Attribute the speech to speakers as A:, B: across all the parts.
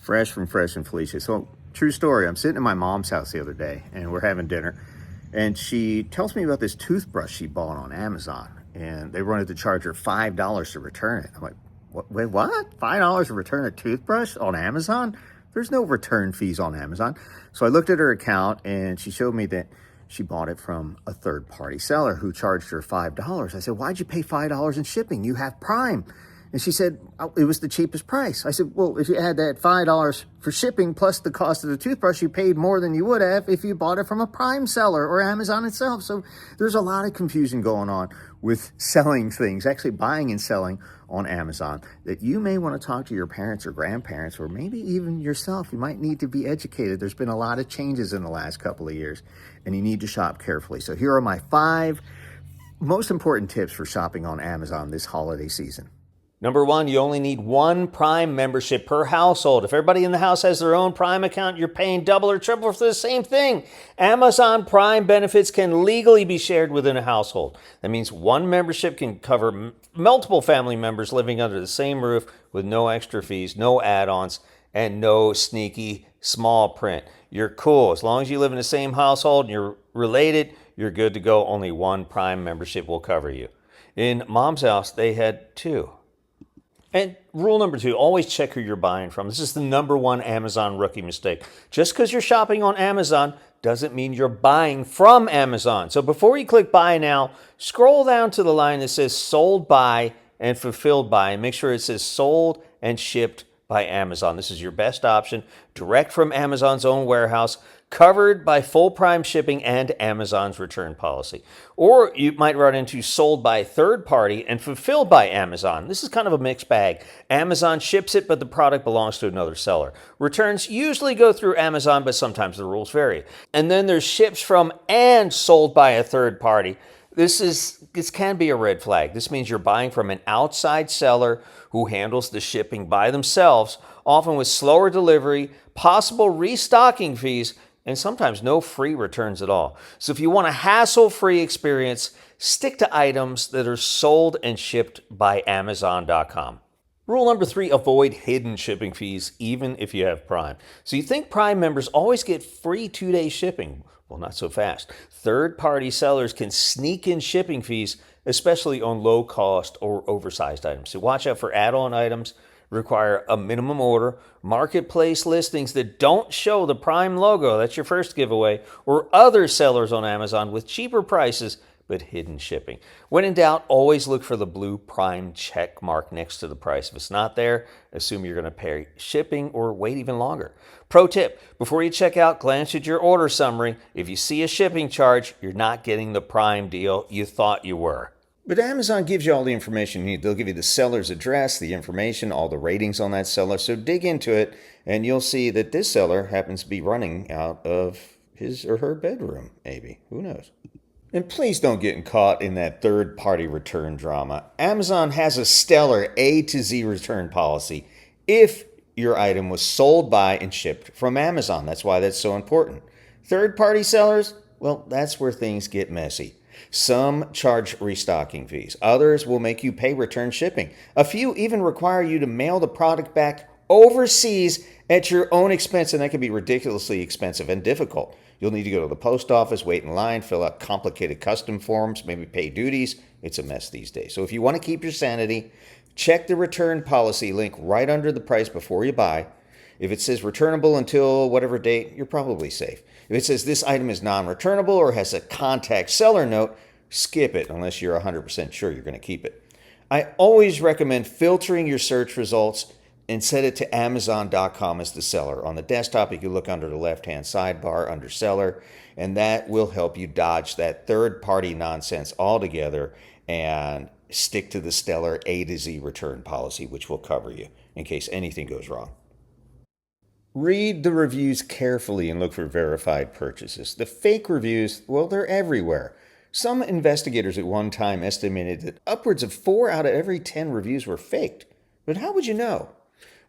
A: Fresh from Fresh and Felicia. So, true story. I'm sitting in my mom's house the other day and we're having dinner. And she tells me about this toothbrush she bought on Amazon. And they wanted to charge her $5 to return it. I'm like, what? Wait, what? $5 to return a toothbrush on Amazon? There's no return fees on Amazon. So I looked at her account and she showed me that she bought it from a third party seller who charged her $5. I said, why'd you pay $5 in shipping? You have Prime. And she said, oh, it was the cheapest price. I said, well, if you had that $5 for shipping plus the cost of the toothbrush, you paid more than you would have if you bought it from a Prime seller or Amazon itself. So there's a lot of confusion going on with selling things, actually buying and selling on Amazon, that you may want to talk to your parents or grandparents, or maybe even yourself. You might need to be educated. There's been a lot of changes in the last couple of years, and you need to shop carefully. So here are my 5 most important tips for shopping on Amazon this holiday season.
B: Number 1, you only need 1 Prime membership per household. If everybody in the house has their own Prime account, you're paying double or triple for the same thing. Amazon Prime benefits can legally be shared within a household. That means 1 membership can cover multiple family members living under the same roof with no extra fees, no add-ons, and no sneaky small print. You're cool. As long as you live in the same household and you're related, you're good to go. Only 1 Prime membership will cover you. In Mom's house, they had 2. And rule number 2, always check who you're buying from. This is the number 1 Amazon rookie mistake. Just because you're shopping on Amazon doesn't mean you're buying from Amazon. So before you click buy now, scroll down to the line that says sold by and fulfilled by, and make sure it says sold and shipped by Amazon. This is your best option, direct from Amazon's own warehouse, covered by full Prime shipping and Amazon's return policy. Or you might run into sold by third party and fulfilled by Amazon. This is kind of a mixed bag. Amazon ships it, but the product belongs to another seller. Returns usually go through Amazon, but sometimes the rules vary. And then there's ships from and sold by a third party. This can be a red flag. This means you're buying from an outside seller who handles the shipping by themselves, often with slower delivery, possible restocking fees, and sometimes no free returns at all. So if you want a hassle-free experience, stick to items that are sold and shipped by Amazon.com. Rule number 3, avoid hidden shipping fees, even if you have Prime. So you think Prime members always get free 2-day shipping. Well, not so fast. Third-party sellers can sneak in shipping fees, especially on low-cost or oversized items. So watch out for add-on items, require a minimum order, marketplace listings that don't show the Prime logo, that's your first giveaway, or other sellers on Amazon with cheaper prices but hidden shipping. When in doubt, always look for the blue Prime check mark next to the price. If it's not there, assume you're going to pay shipping or wait even longer. Pro tip, before you check out, glance at your order summary. If you see a shipping charge, you're not getting the Prime deal you thought you were.
A: But Amazon gives you all the information you need. They'll give you the seller's address, the information, all the ratings on that seller. So dig into it, and you'll see that this seller happens to be running out of his or her bedroom, maybe. Who knows? And please don't get caught in that third-party return drama. Amazon has a stellar A to Z return policy if your item was sold by and shipped from Amazon. That's why that's so important. Third-party sellers, well, that's where things get messy. Some charge restocking fees. Others will make you pay return shipping. A few even require you to mail the product back overseas at your own expense, and that can be ridiculously expensive and difficult. You'll need to go to the post office, wait in line, fill out complicated custom forms, maybe pay duties. It's a mess these days. So if you want to keep your sanity, check the return policy link right under the price before you buy. If it says returnable until whatever date, you're probably safe. If it says this item is non-returnable or has a contact seller note, skip it unless you're 100% sure you're going to keep it. I always recommend filtering your search results and set it to Amazon.com as the seller. On the desktop, you can look under the left-hand sidebar under seller, and that will help you dodge that third-party nonsense altogether and stick to the stellar A to Z return policy, which will cover you in case anything goes wrong. Read the reviews carefully and look for verified purchases. The fake reviews, well, they're everywhere. Some investigators at one time estimated that upwards of 4 out of every 10 reviews were faked. But how would you know?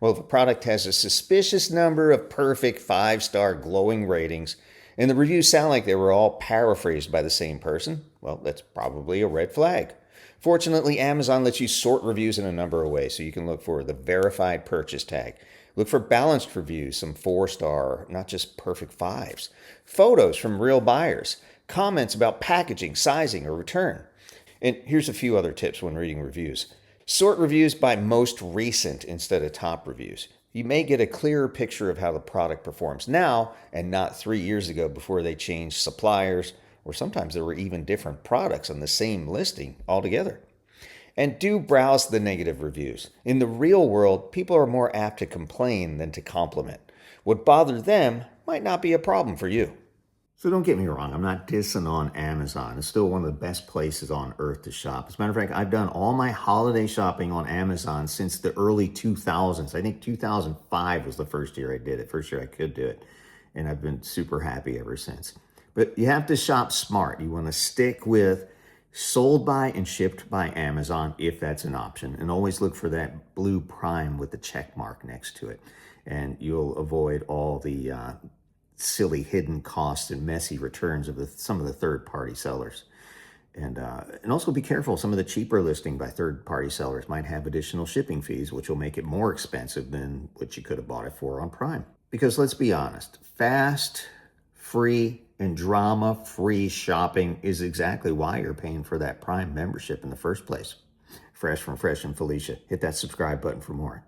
A: Well, if a product has a suspicious number of perfect 5-star glowing ratings, and the reviews sound like they were all paraphrased by the same person, well, that's probably a red flag. Fortunately, Amazon lets you sort reviews in a number of ways, so you can look for the verified purchase tag. Look for balanced reviews, some 4-star, not just perfect fives. Photos from real buyers. Comments about packaging, sizing, or return. And here's a few other tips when reading reviews. Sort reviews by most recent instead of top reviews. You may get a clearer picture of how the product performs now and not 3 years ago before they changed suppliers, or sometimes there were even different products on the same listing altogether. And do browse the negative reviews. In the real world, people are more apt to complain than to compliment. What bothered them might not be a problem for you. So don't get me wrong, I'm not dissing on Amazon. It's still one of the best places on earth to shop. As a matter of fact, I've done all my holiday shopping on Amazon since the early 2000s. I think 2005 was the first year I did it, first year I could do it. And I've been super happy ever since. But you have to shop smart. You want to stick with sold by and shipped by Amazon if that's an option. And always look for that blue Prime with the check mark next to it. And you'll avoid all the silly hidden costs and messy returns of some of the third-party sellers. And also be careful. Some of the cheaper listing by third-party sellers might have additional shipping fees, which will make it more expensive than what you could have bought it for on Prime. Because let's be honest, fast, free, and drama-free shopping is exactly why you're paying for that Prime membership in the first place. Fresh from Fresh and Felicia. Hit that subscribe button for more.